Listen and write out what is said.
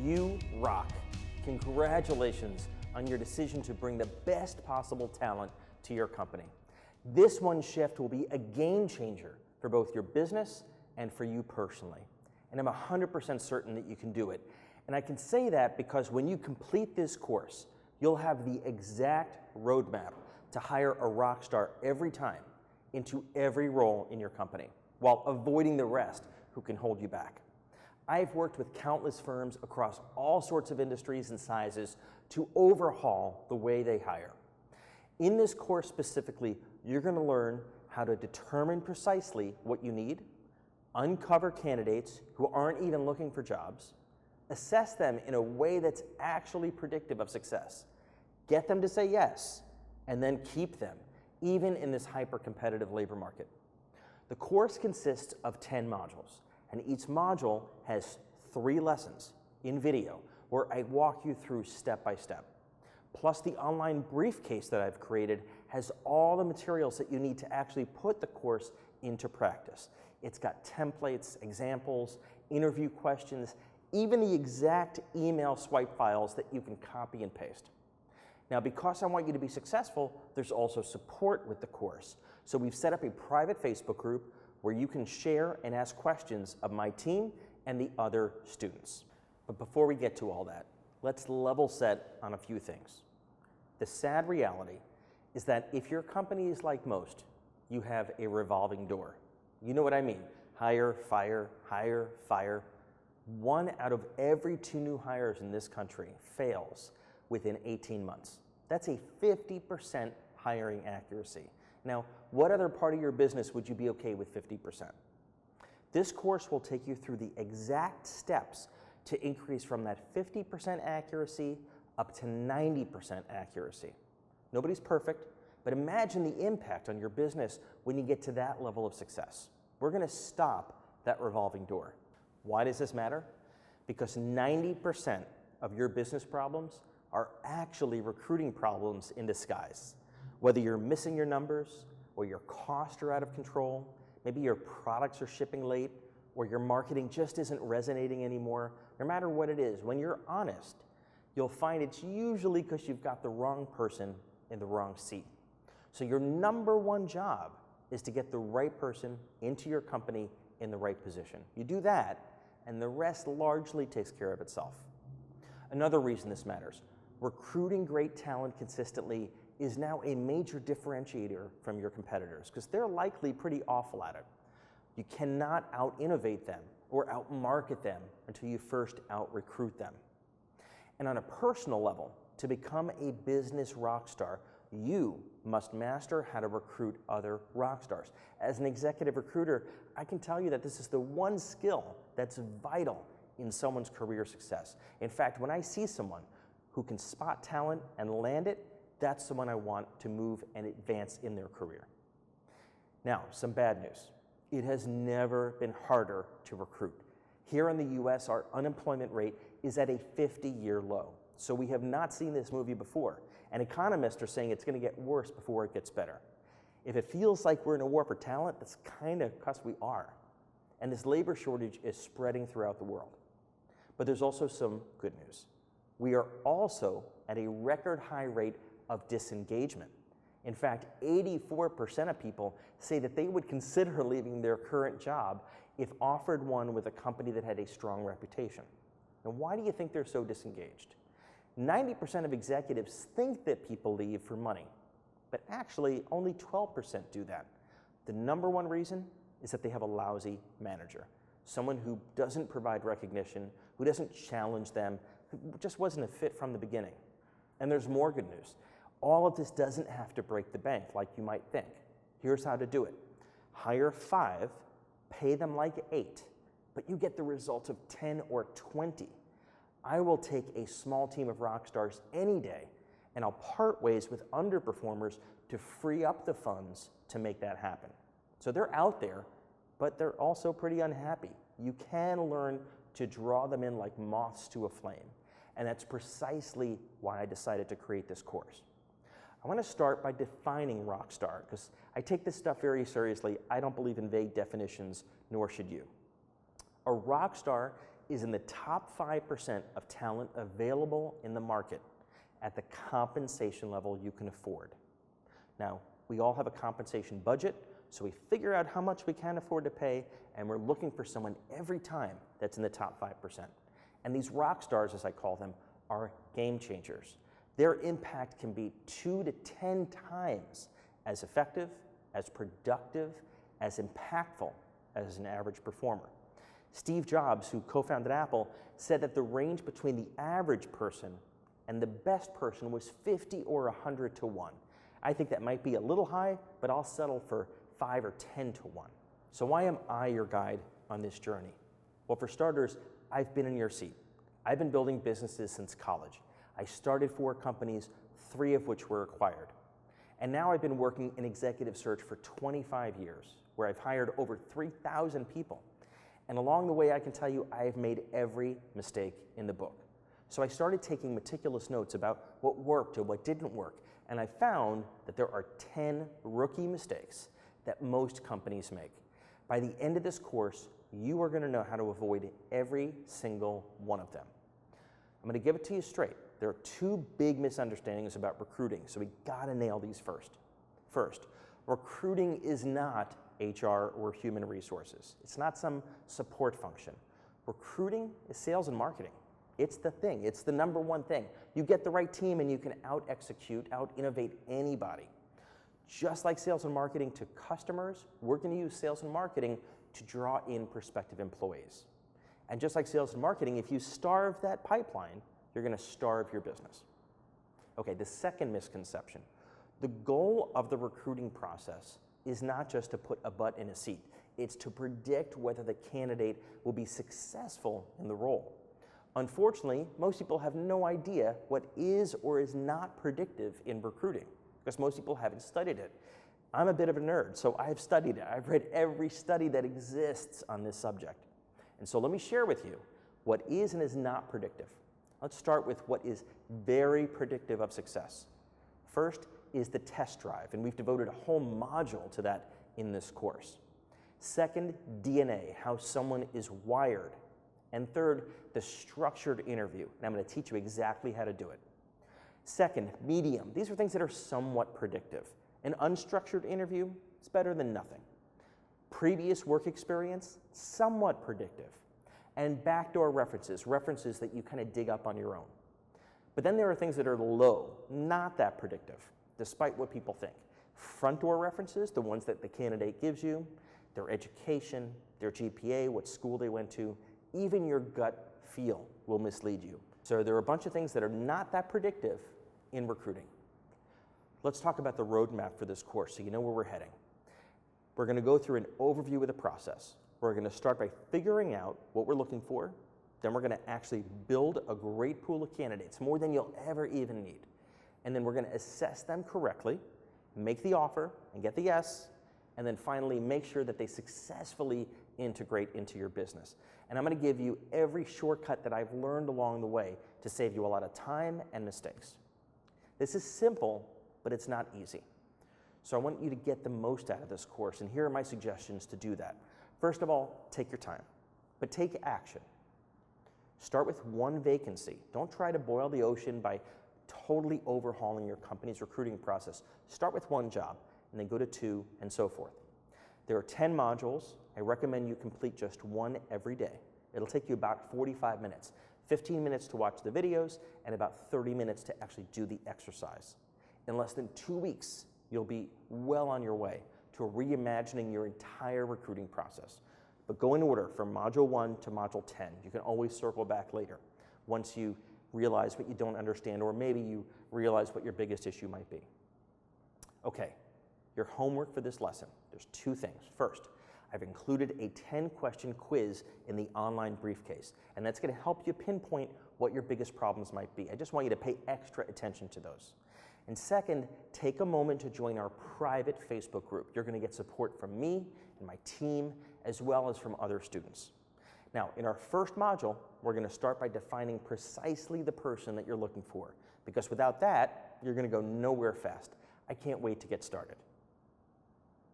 You rock. Congratulations on your decision to bring the best possible talent to your company. This one shift will be a game changer for both your business and for you personally. And I'm 100% certain that you can do it. And I can say that because when you complete this course, you'll have the exact roadmap to hire a rock star every time into every role in your company, while avoiding the rest who can hold you back. I've worked with countless firms across all sorts of industries and sizes to overhaul the way they hire. In this course specifically, you're going to learn how to determine precisely what you need, uncover candidates who aren't even looking for jobs, assess them in a way that's actually predictive of success, get them to say yes, and then keep them, even in this hyper-competitive labor market. The course consists of 10 modules, and each module has 3 lessons in video where I walk you through step by step. Plus, the online briefcase that I've created has all the materials that you need to actually put the course into practice. It's got templates, examples, interview questions, even the exact email swipe files that you can copy and paste. Now, because I want you to be successful, there's also support with the course. So we've set up a private Facebook group where you can share and ask questions of my team and the other students. But before we get to all that, let's level set on a few things. The sad reality is that if your company is like most, you have a revolving door. You know what I mean? Hire, fire, hire, fire. 1 out of every 2 new hires in this country fails within 18 months. That's a 50% hiring accuracy. Now, what other part of your business would you be okay with 50%? This course will take you through the exact steps to increase from that 50% accuracy up to 90% accuracy. Nobody's perfect, but imagine the impact on your business when you get to that level of success. We're going to stop that revolving door. Why does this matter? Because 90% of your business problems are actually recruiting problems in disguise. Whether you're missing your numbers, or your costs are out of control, maybe your products are shipping late, or your marketing just isn't resonating anymore, no matter what it is, when you're honest, you'll find it's usually because you've got the wrong person in the wrong seat. So your number one job is to get the right person into your company in the right position. You do that, and the rest largely takes care of itself. Another reason this matters: recruiting great talent consistently is now a major differentiator from your competitors because they're likely pretty awful at it. You cannot out-innovate them or out-market them until you first out-recruit them. And on a personal level, to become a business rock star, you must master how to recruit other rock stars. As an executive recruiter, I can tell you that this is the one skill that's vital in someone's career success. In fact, when I see someone who can spot talent and land it, that's the one I want to move and advance in their career. Now, some bad news. It has never been harder to recruit. Here in the US, our unemployment rate is at a 50-year low. So we have not seen this movie before. And economists are saying it's going to get worse before it gets better. If it feels like we're in a war for talent, that's kind of because we are. And this labor shortage is spreading throughout the world. But there's also some good news. We are also at a record high rate of disengagement. In fact, 84% of people say that they would consider leaving their current job if offered one with a company that had a strong reputation. Now, why do you think they're so disengaged? 90% of executives think that people leave for money, but actually only 12% do that. The number one reason is that they have a lousy manager, someone who doesn't provide recognition, who doesn't challenge them, who just wasn't a fit from the beginning. And there's more good news. All of this doesn't have to break the bank like you might think. Here's how to do it. Hire 5, pay them like 8, but you get the result of 10 or 20. I will take a small team of rock stars any day, and I'll part ways with underperformers to free up the funds to make that happen. So they're out there, but they're also pretty unhappy. You can learn to draw them in like moths to a flame. And that's precisely why I decided to create this course. I want to start by defining Rockstar, because I take this stuff very seriously. I don't believe in vague definitions, nor should you. A rock star is in the top 5% of talent available in the market at the compensation level you can afford. Now, we all have a compensation budget, so we figure out how much we can afford to pay, and we're looking for someone every time that's in the top 5%. And these rock stars, as I call them, are game changers. Their impact can be 2 to 10 times as effective, as productive, as impactful as an average performer. Steve Jobs, who co-founded Apple, said that the range between the average person and the best person was 50 or 100 to 1. I think that might be a little high, but I'll settle for 5 or 10 to 1. So why am I your guide on this journey? Well, for starters, I've been in your seat. I've been building businesses since college. I started 4 companies, 3 of which were acquired. And now I've been working in executive search for 25 years, where I've hired over 3,000 people. And along the way, I can tell you I've made every mistake in the book. So I started taking meticulous notes about what worked and what didn't work. And I found that there are 10 rookie mistakes that most companies make. By the end of this course, you are going to know how to avoid every single one of them. I'm going to give it to you straight. There are 2 big misunderstandings about recruiting, so we got to nail these first. First, recruiting is not HR or human resources. It's not some support function. Recruiting is sales and marketing. It's the thing. It's the number one thing. You get the right team and you can out-execute, out-innovate anybody. Just like sales and marketing to customers, we're going to use sales and marketing to draw in prospective employees. And just like sales and marketing, if you starve that pipeline, you're going to starve your business. Okay, the second misconception. The goal of the recruiting process is not just to put a butt in a seat. It's to predict whether the candidate will be successful in the role. Unfortunately, most people have no idea what is or is not predictive in recruiting, because most people haven't studied it. I'm a bit of a nerd, so I've studied it. I've read every study that exists on this subject. And so let me share with you what is and is not predictive. Let's start with what is very predictive of success. First is the test drive, and we've devoted a whole module to that in this course. Second, DNA, how someone is wired. And third, the structured interview, and I'm going to teach you exactly how to do it. Second, medium. These are things that are somewhat predictive. An unstructured interview is better than nothing. Previous work experience, somewhat predictive. And backdoor references, references that you kind of dig up on your own. But then there are things that are low, not that predictive, despite what people think. Front door references, the ones that the candidate gives you, their education, their GPA, what school they went to, even your gut feel will mislead you. So there are a bunch of things that are not that predictive in recruiting. Let's talk about the roadmap for this course so you know where we're heading. We're going to go through an overview of the process. We're going to start by figuring out what we're looking for. Then we're going to actually build a great pool of candidates, more than you'll ever even need. And then we're going to assess them correctly, make the offer and get the yes, and then finally make sure that they successfully integrate into your business. And I'm going to give you every shortcut that I've learned along the way to save you a lot of time and mistakes. This is simple, but it's not easy. So I want you to get the most out of this course, and here are my suggestions to do that. First of all, take your time, but take action. Start with one vacancy. Don't try to boil the ocean by totally overhauling your company's recruiting process. Start with one job, and then go to 2, and so forth. There are 10 modules. I recommend you complete just one every day. It'll take you about 45 minutes, 15 minutes to watch the videos, and about 30 minutes to actually do the exercise. In less than 2 weeks, you'll be well on your way to reimagining your entire recruiting process. But go in order from Module 1 to Module 10. You can always circle back later once you realize what you don't understand, or maybe you realize what your biggest issue might be. Okay, your homework for this lesson, there's 2 things. First, I've included a 10-question quiz in the online briefcase, and that's going to help you pinpoint what your biggest problems might be. I just want you to pay extra attention to those. And second, take a moment to join our private Facebook group. You're going to get support from me and my team, as well as from other students. Now, in our first module, we're going to start by defining precisely the person that you're looking for, because without that, you're going to go nowhere fast. I can't wait to get started.